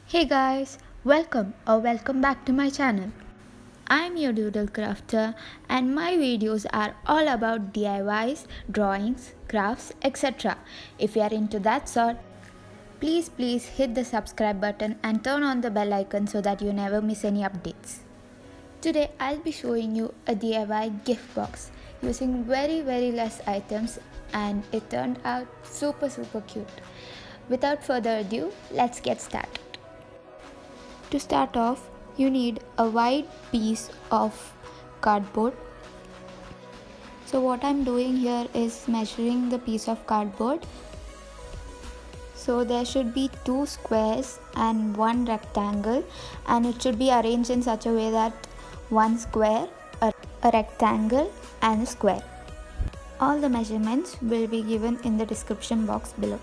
Hey guys, welcome back to my channel. I'm your Doodle crafter and my videos are all about DIYs, drawings, crafts, etc. If you are into that sort, please hit the subscribe button and turn on the bell icon so that you never miss any updates. Today I'll be showing you a DIY gift box using very less items and it turned out super cute. Without further ado, let's get started. To start off, you need a wide piece of cardboard. So what I'm doing here is measuring the piece of cardboard. So there should be two squares and one rectangle, and it should be arranged in such a way that one square, a rectangle and a square. All the measurements will be given in the description box below.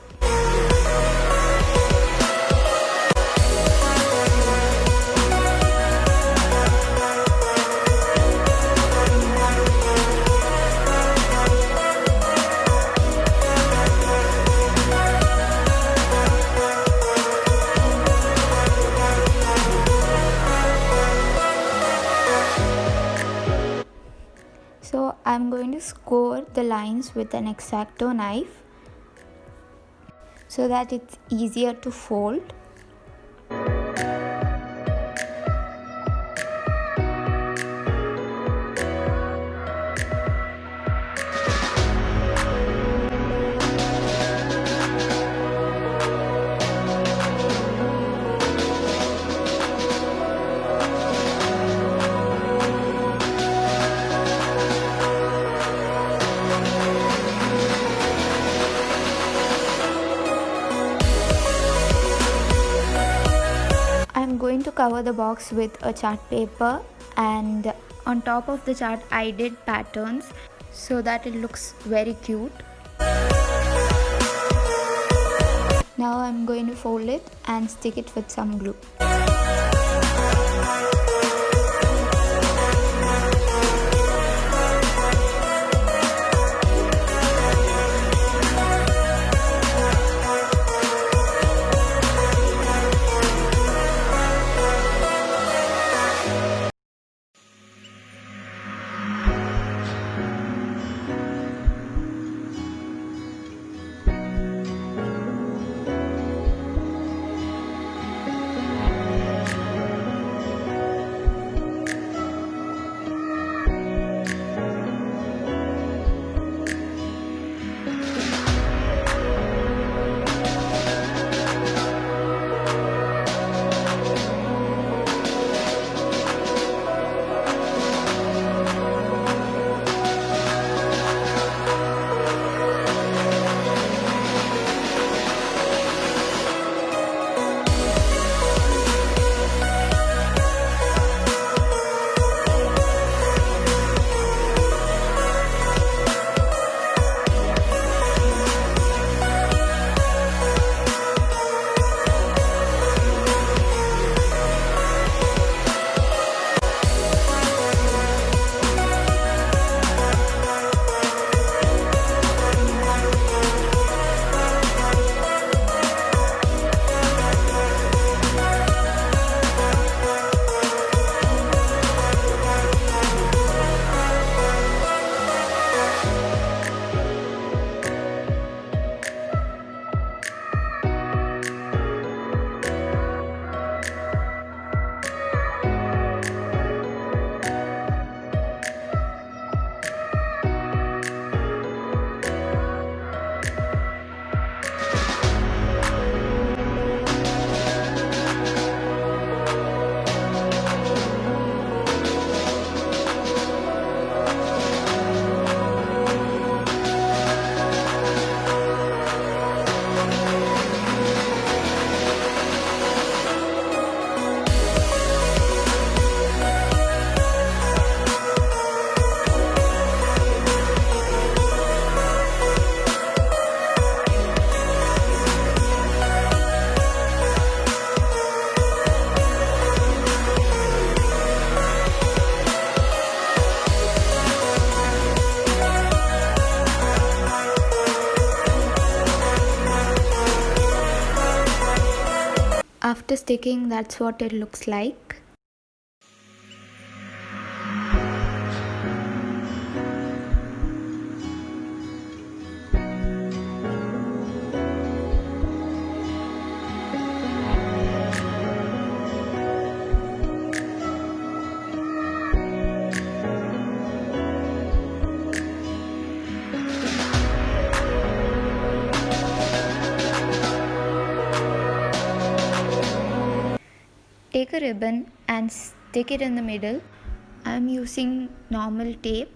So I'm going to score the lines with an X-Acto knife so that it's easier to fold. I'm going to cover the box with a chart paper, and on top of the chart I did patterns so that it looks very cute. Now I'm going to fold it and stick it with some glue. After sticking, that's what it looks like. Take a ribbon and stick it in the middle. I'm using normal tape.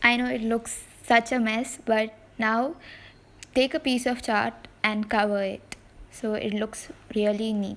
I know it looks such a mess, but now take a piece of chart and cover it so it looks really neat.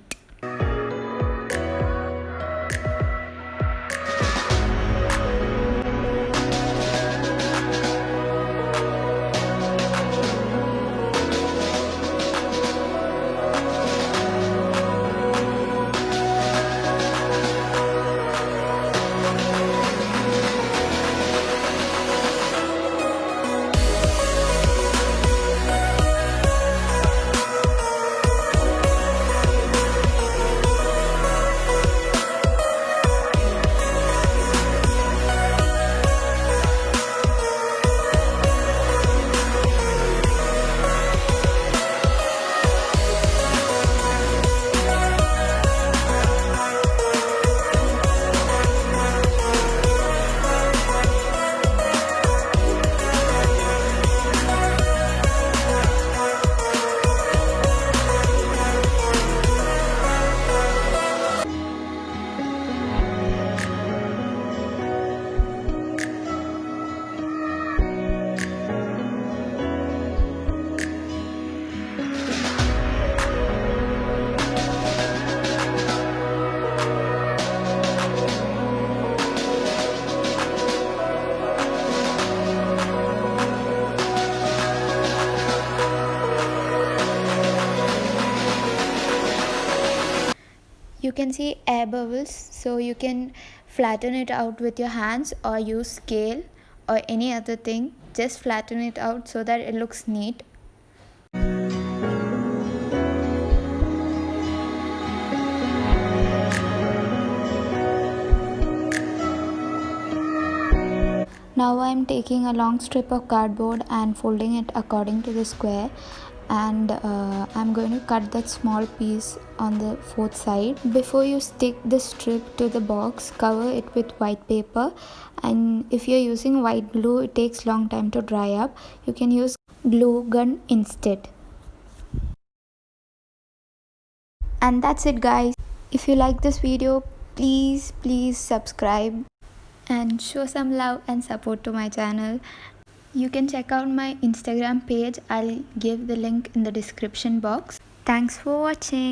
You can see air bubbles, so you can flatten it out with your hands or use scale or any other thing. Just flatten it out so that it looks neat. Now I'm taking a long strip of cardboard and folding it according to the square, and I'm going to cut that small piece on the fourth side. Before you stick the strip to the box, cover it with white paper, and if you're using white glue, it takes long time to dry up. You can use glue gun instead. And that's it, guys. If you like this video, please subscribe and show some love and support to my channel. You can check out my Instagram page. I'll give the link in the description box. Thanks for watching.